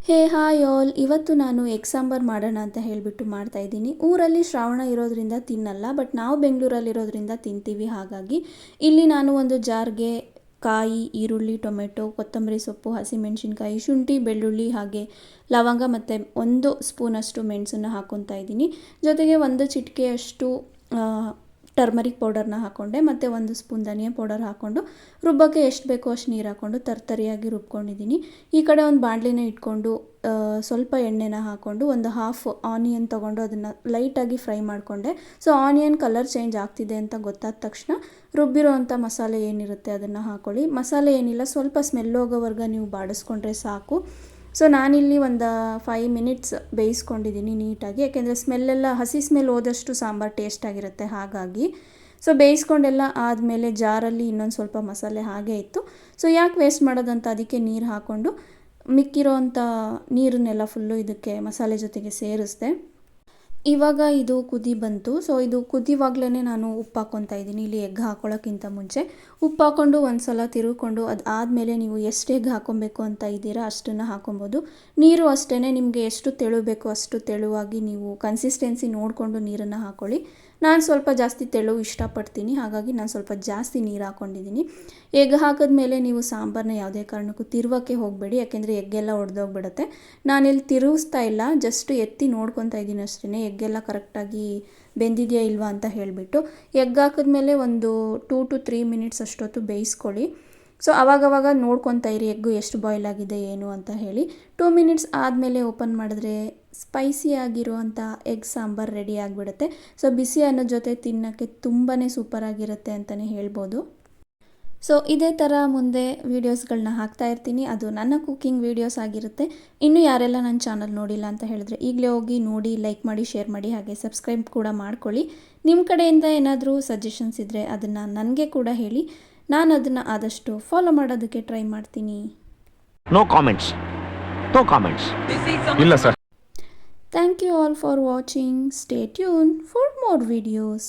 ಹೇ hi all, ಇವತ್ತು ನಾನು egg sambar ಮಾಡೋಣ ಅಂತ ಹೇಳಿಬಿಟ್ಟು ಮಾಡ್ತಾಯಿದ್ದೀನಿ. ಊರಲ್ಲಿ ಶ್ರಾವಣ ಇರೋದ್ರಿಂದ ತಿನ್ನಲ್ಲ, ಬಟ್ ನಾವು ಬೆಂಗಳೂರಲ್ಲಿರೋದ್ರಿಂದ ತಿಂತೀವಿ. ಹಾಗಾಗಿ ಇಲ್ಲಿ ನಾನು ಒಂದು ಜಾರ್ಗೆ ಕಾಯಿ, ಈರುಳ್ಳಿ, ಟೊಮೆಟೊ, ಕೊತ್ತಂಬರಿ ಸೊಪ್ಪು, ಹಸಿಮೆಣಸಿನ್ಕಾಯಿ, ಶುಂಠಿ, ಬೆಳ್ಳುಳ್ಳಿ, ಹಾಗೆ ಲವಂಗ ಮತ್ತು 1 ಸ್ಪೂನಷ್ಟು ಮೆಣಸನ್ನು ಹಾಕ್ಕೊತಾ ಇದ್ದೀನಿ. ಜೊತೆಗೆ 1 ಚಿಟಿಕೆಯಷ್ಟು ಟರ್ಮರಿಕ್ ಪೌಡರ್ನ ಹಾಕ್ಕೊಂಡೆ ಮತ್ತು 1 ಸ್ಪೂನ್ ಧನಿಯಾ ಪೌಡರ್ ಹಾಕ್ಕೊಂಡು ರುಬ್ಬಕ್ಕೆ ಎಷ್ಟು ಬೇಕೋ ಅಷ್ಟು ನೀರು ಹಾಕ್ಕೊಂಡು ತರ್ತರಿಯಾಗಿ ರುಬ್ಕೊಂಡಿದ್ದೀನಿ. ಈ ಕಡೆ ಒಂದು ಬಾಣಲಿನ ಇಟ್ಕೊಂಡು ಸ್ವಲ್ಪ ಎಣ್ಣೆನ ಹಾಕ್ಕೊಂಡು ಒಂದು ಹಾಫ್ ಆನಿಯನ್ ತೊಗೊಂಡು ಅದನ್ನು ಲೈಟಾಗಿ ಫ್ರೈ ಮಾಡಿಕೊಂಡೆ. ಸೊ ಆನಿಯನ್ ಕಲರ್ ಚೇಂಜ್ ಆಗ್ತಿದೆ ಅಂತ ಗೊತ್ತಾದ ತಕ್ಷಣ ರುಬ್ಬಿರೋ ಅಂಥ ಮಸಾಲೆ ಏನಿರುತ್ತೆ ಅದನ್ನು ಹಾಕ್ಕೊಳ್ಳಿ. ಮಸಾಲೆ ಏನಿಲ್ಲ, ಸ್ವಲ್ಪ ಸ್ಮೆಲ್ ಹೋಗೋವರೆಗೆ ನೀವು ಬಾಡಿಸ್ಕೊಂಡ್ರೆ ಸಾಕು. ಸೊ ನಾನಿಲ್ಲಿ ಒಂದು 5 ಮಿನಿಟ್ಸ್ ಬೇಯಿಸ್ಕೊಂಡಿದ್ದೀನಿ ನೀಟಾಗಿ, ಯಾಕೆಂದರೆ ಸ್ಮೆಲ್ಲೆಲ್ಲ ಹಸಿ ಸ್ಮೆಲ್ ಹೋದಷ್ಟು ಸಾಂಬಾರು ಟೇಸ್ಟಾಗಿರುತ್ತೆ. ಹಾಗಾಗಿ ಸೊ ಬೇಯಿಸ್ಕೊಂಡೆಲ್ಲ ಆದಮೇಲೆ ಜಾರಲ್ಲಿ ಇನ್ನೊಂದು ಸ್ವಲ್ಪ ಮಸಾಲೆ ಹಾಗೇ ಇತ್ತು. ಸೊ ಯಾಕೆ ವೇಸ್ಟ್ ಮಾಡೋದಂತ ಅದಕ್ಕೆ ನೀರು ಹಾಕ್ಕೊಂಡು ಮಿಕ್ಕಿರೋ ಅಂಥ ನೀರನ್ನೆಲ್ಲ ಫುಲ್ಲು ಇದಕ್ಕೆ ಮಸಾಲೆ ಜೊತೆಗೆ ಸೇರಿಸ್ದೆ. ಇವಾಗ ಇದು ಕುದಿ ಬಂತು. ಸೊ ಇದು ಕುದಿವಾಗಲೇ ನಾನು ಉಪ್ಪು ಹಾಕ್ಕೊತಾ ಇದ್ದೀನಿ. ಇಲ್ಲಿ ಎಗ್ ಹಾಕ್ಕೊಳ್ಳೋಕ್ಕಿಂತ ಮುಂಚೆ ಉಪ್ಪು ಹಾಕ್ಕೊಂಡು ಒಂದು ಸಲ ತಿರುಗಿಕೊಂಡು ಅದಾದಮೇಲೆ ನೀವು ಎಷ್ಟು ಎಗ್ ಹಾಕ್ಕೊಬೇಕು ಅಂತ ಇದ್ದೀರಾ ಅಷ್ಟನ್ನು ಹಾಕ್ಕೊಬೋದು. ನೀರು ಅಷ್ಟೇ, ನಿಮಗೆ ಎಷ್ಟು ತೆಳು ಬೇಕೋ ಅಷ್ಟು ತೆಳುವಾಗಿ ನೀವು ಕನ್ಸಿಸ್ಟೆನ್ಸಿ ನೋಡಿಕೊಂಡು ನೀರನ್ನು ಹಾಕ್ಕೊಳ್ಳಿ. ನಾನು ಸ್ವಲ್ಪ ಜಾಸ್ತಿ ತೆಳು ಇಷ್ಟಪಡ್ತೀನಿ, ಹಾಗಾಗಿ ನಾನು ಸ್ವಲ್ಪ ಜಾಸ್ತಿ ನೀರು ಹಾಕ್ಕೊಂಡಿದ್ದೀನಿ. ಎಗ್ ಹಾಕಿದ್ಮೇಲೆ ನೀವು ಸಾಂಬಾರನ್ನ ಯಾವುದೇ ಕಾರಣಕ್ಕೂ ತಿರುವಕ್ಕೆ ಹೋಗಬೇಡಿ, ಯಾಕೆಂದರೆ ಎಗ್ಗೆಲ್ಲ ಒಡೆದೋಗ್ಬಿಡುತ್ತೆ. ನಾನಿಲ್ಲಿ ತಿರುಗಿಸ್ತಾ ಇಲ್ಲ, ಜಸ್ಟ್ ಎತ್ತಿ ನೋಡ್ಕೊತಾ ಇದ್ದೀನಿ ಅಷ್ಟೇ ಎಗ್ಗೆಲ್ಲ ಕರೆಕ್ಟಾಗಿ ಬೆಂದಿದೆಯಾ ಇಲ್ವಾ ಅಂತ ಹೇಳಿಬಿಟ್ಟು. ಎಗ್ ಹಾಕಿದ್ಮೇಲೆ ಒಂದು 2 to 3 ಮಿನಿಟ್ಸ್ ಅಷ್ಟೊತ್ತು ಬೇಯಿಸ್ಕೊಳ್ಳಿ. ಸೊ ಆವಾಗವಾಗ ನೋಡ್ಕೊತಾ ಇರಿ ಎಗ್ಗು ಎಷ್ಟು ಬಾಯ್ಲ್ ಆಗಿದೆ ಏನು ಅಂತ ಹೇಳಿ. 2 ಮಿನಿಟ್ಸ್ ಆದಮೇಲೆ ಓಪನ್ ಮಾಡಿದ್ರೆ ಸ್ಪೈಸಿಯಾಗಿರುವಂಥ ಎಗ್ ಸಾಂಬಾರು ರೆಡಿ ಆಗಿಬಿಡುತ್ತೆ. ಸೊ ಬಿಸಿ ಅನ್ನೋ ಜೊತೆ ತಿನ್ನೋಕ್ಕೆ ತುಂಬಾ ಸೂಪರಾಗಿರುತ್ತೆ ಅಂತಲೇ ಹೇಳ್ಬೋದು. ಸೊ ಇದೇ ಥರ ಮುಂದೆ ವೀಡಿಯೋಸ್ಗಳನ್ನ ಹಾಕ್ತಾ ಇರ್ತೀನಿ. ಅದು ನನ್ನ ಕುಕ್ಕಿಂಗ್ ವೀಡಿಯೋಸ್ ಆಗಿರುತ್ತೆ. ಇನ್ನೂ ಯಾರೆಲ್ಲ ನನ್ನ ಚಾನಲ್ ನೋಡಿಲ್ಲ ಅಂತ ಹೇಳಿದ್ರೆ ಈಗಲೇ ಹೋಗಿ ನೋಡಿ, ಲೈಕ್ ಮಾಡಿ, ಶೇರ್ ಮಾಡಿ, ಹಾಗೆ ಸಬ್ಸ್ಕ್ರೈಬ್ ಕೂಡ ಮಾಡ್ಕೊಳ್ಳಿ. ನಿಮ್ಮ ಕಡೆಯಿಂದ ಏನಾದರೂ ಸಜೆಷನ್ಸ್ ಇದ್ದರೆ ಅದನ್ನು ನನಗೆ ಕೂಡ ಹೇಳಿ. ನಾನು ಅದನ್ನು ಆದಷ್ಟು ಫಾಲೋ ಮಾಡೋದಕ್ಕೆ ಟ್ರೈ ಮಾಡ್ತೀನಿ. No comments. ಇಲ್ಲ sir. Thank you all for watching. Stay tuned for more videos.